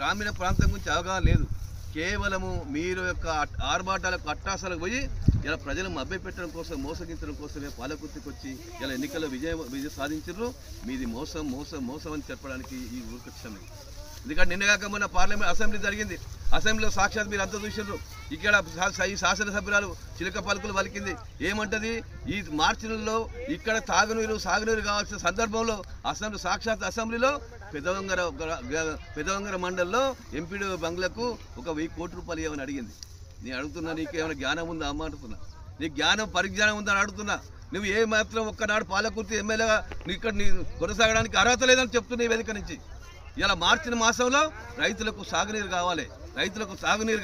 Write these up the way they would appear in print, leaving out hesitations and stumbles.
గ్రామీణ ప్రాంతం గురించి అవగాహన లేదు. కేవలము మీరు యొక్క ఆర్భాటాలకు అట్టాసాలకు పోయి ఇలా ప్రజలను మభ్యపెట్టడం కోసం, మోసగించడం కోసమే పాలకుర్తికి వచ్చి ఇలా ఎన్నికల్లో విజయం సాధించారు. మీది మోసం మోసం మోసం అని చెప్పడానికి ఈ ఊరికొచ్చాము. ఎందుకంటే నిన్నగాక మొన్న పార్లమెంట్ అసెంబ్లీ జరిగింది. అసెంబ్లీలో సాక్షాత్ మీరు అంతా చూసినారు. ఇక్కడ ఈ శాసనసభ్యురాలు చిలక పలుకులు పలికింది. ఏమంటది, ఈ మార్చి నెలలో ఇక్కడ తాగునీరు సాగునీరు కావాల్సిన సందర్భంలో సాక్షాత్ అసెంబ్లీలో పెదవంగర మండలంలో ఎంపీడీ బంగ్లకు 1,000 కోట్ల రూపాయలు ఇవ్వమని అడిగింది. నేను అడుగుతున్నా, నీకు ఏమైనా జ్ఞానం ఉందా అమ్మ అంటున్నా. నీకు జ్ఞానం పరిజ్ఞానం ఉందని అడుగుతున్నా. నువ్వు ఏ మాత్రం ఒక్కనాడు పాలకుర్తి ఎమ్మెల్యేగా ఇక్కడ కొనసాగడానికి అర్హత లేదని చెప్తున్నా ఈ వేదిక నుంచి. ఇలా మార్చిన మాసంలో రైతులకు సాగునీరు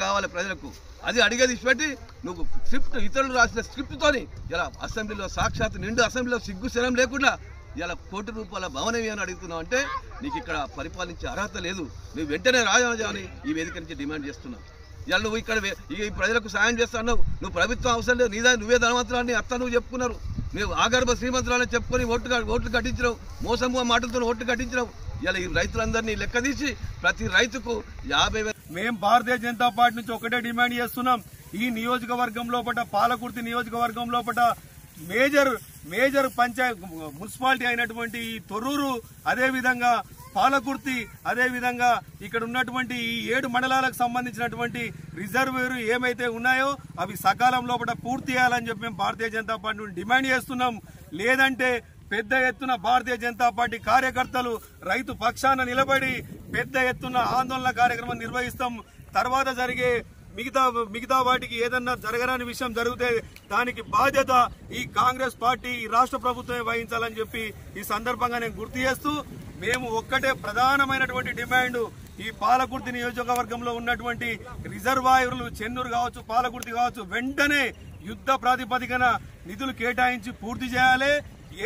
కావాలి, ప్రజలకు అది అడిగేది ఇచ్చిపెట్టి నువ్వు స్క్రిప్ట్ ఇతరులు రాసిన స్క్రిప్ట్తోని ఇలా అసెంబ్లీలో సాక్షాత్ నిండు అసెంబ్లీలో సిగ్గు శరం లేకుండా ఇలా కోటి రూపాయల భవనం అని అడుగుతున్నావు అంటే నీకు ఇక్కడ పరిపాలించే అర్హత లేదు. నువ్వు వెంటనే రాజాని ఈ వేదిక నుంచి డిమాండ్ చేస్తున్నావు. ఇలా నువ్వు ఇక్కడ ఈ ప్రజలకు సాయం చేస్తున్నావు. నువ్వు ప్రభుత్వం అవసరం లేదు, నువ్వే ధనవంతురాన్ని అత్త నువ్వు చెప్పుకున్నారు. నువ్వు ఆగర్భ శ్రీమంతురాలని చెప్పుకొని ఓట్లు కట్టించినావు, మోసము మాటలతో ఓట్లు కట్టించినావు. ఇలా ఈ రైతులందరినీ లెక్క తీసి ప్రతి రైతుకు 50,000. మేము భారతీయ జనతా పార్టీ నుంచి ఒకటే డిమాండ్ చేస్తున్నాం. ఈ నియోజకవర్గం లోపల, పాలకుర్తి నియోజకవర్గం లోపల మేజర్ పంచాయత్ మున్సిపాలిటీ అయినటువంటి ఈ తొర్రూరు, అదేవిధంగా పాలకుర్తి, అదేవిధంగా ఇక్కడ ఉన్నటువంటి ఈ 7 మండలాలకు సంబంధించినటువంటి రిజర్వేరు ఏమైతే ఉన్నాయో అవి సకాలం లోపల పూర్తి చేయాలని చెప్పి మేము భారతీయ జనతా పార్టీ నుండి డిమాండ్ చేస్తున్నాం. లేదంటే పెద్ద ఎత్తున భారతీయ జనతా పార్టీ కార్యకర్తలు రైతు పక్షాన నిలబడి పెద్ద ఎత్తున ఆందోళన కార్యక్రమం నిర్వహిస్తాం. తర్వాత జరిగే మిగతా వాటికి ఏదన్నా జరగరాని విషయం జరిగితే దానికి బాధ్యత ఈ కాంగ్రెస్ పార్టీ, ఈ రాష్ట్ర ప్రభుత్వమే వహించాలని చెప్పి ఈ సందర్భంగా నేను గుర్తు చేస్తూ, మేము ఒక్కటే ప్రధానమైనటువంటి డిమాండ్, ఈ పాలకుర్తి నియోజకవర్గంలో ఉన్నటువంటి రిజర్వాయర్లు చెన్నూరు కావచ్చు, పాలకుర్తి కావచ్చు, వెంటనే యుద్ధ ప్రాతిపదికన నిధులు కేటాయించి పూర్తి చేయాలి.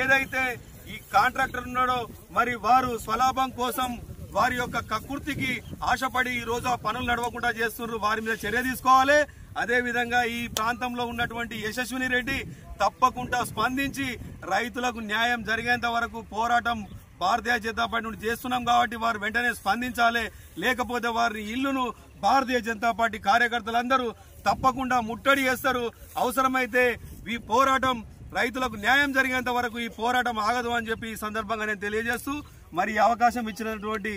ఏదైతే ఈ కాంట్రాక్టర్ ఉన్నాడో మరి వారు స్వలాభం కోసం వారి యొక్క కక్కుర్తికి ఆశపడి ఈ రోజు ఆ పనులు నడవకుండా చేస్తున్నారు. వారి మీద చర్య తీసుకోవాలి. అదేవిధంగా ఈ ప్రాంతంలో ఉన్నటువంటి యశస్విని రెడ్డి తప్పకుండా స్పందించి రైతులకు న్యాయం జరిగేంత వరకు పోరాటం భారతీయ జనతా పార్టీ నుండి చేస్తున్నాం కాబట్టి వారు వెంటనే స్పందించాలి. లేకపోతే వారి ఇల్లును భారతీయ జనతా పార్టీ కార్యకర్తలందరూ తప్పకుండా ముట్టడి చేస్తారు. అవసరమైతే ఈ పోరాటం రైతులకు న్యాయం జరిగేంత వరకు ఈ పోరాటం ఆగదు అని చెప్పి ఈ సందర్భంగా నేను తెలియజేస్తూ మరి అవకాశం ఇచ్చినటువంటి